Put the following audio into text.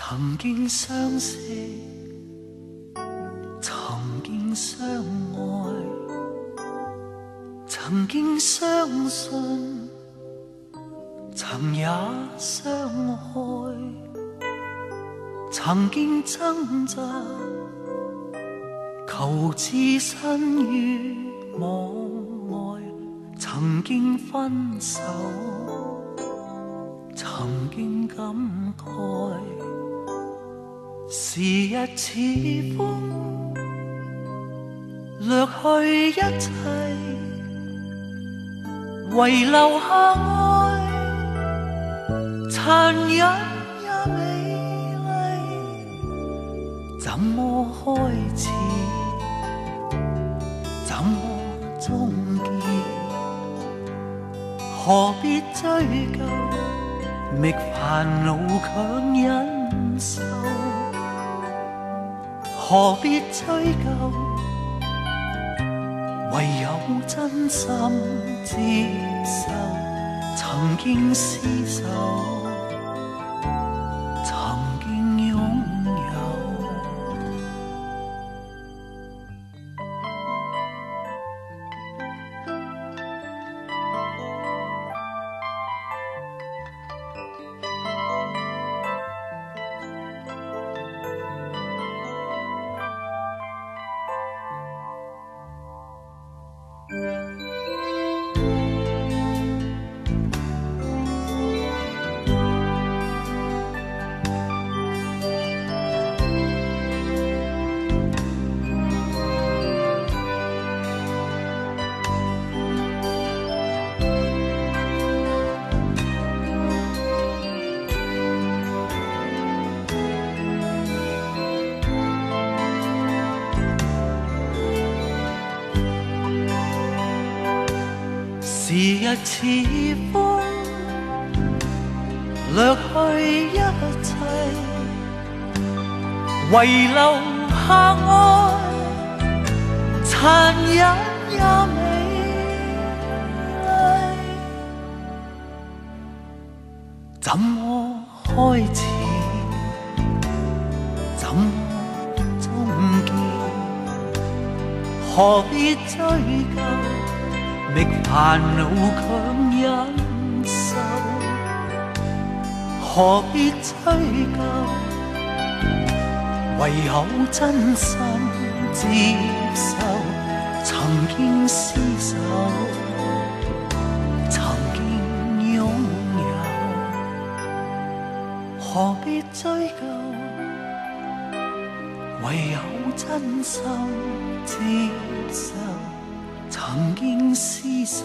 曾經相識，曾經相愛，曾經相信，曾也相害，曾經掙扎，求置身於網外，曾經分手，曾經感慨。時日似風，掠去一切，遺留下愛，殘忍也美麗。怎麼開始，怎麼終結？何必追究？覓煩惱強忍受。何必追究？唯有真心接受。曾經廝守，曾經擁有。時日似風，掠去一切，遺留下愛，殘忍也美麗。怎麼開始，怎麼終結？何必追究？覓煩惱強忍受，何必追究？唯有真心接受。曾經廝守，曾經擁有，何必追究？唯有真心接受。曾經廝守。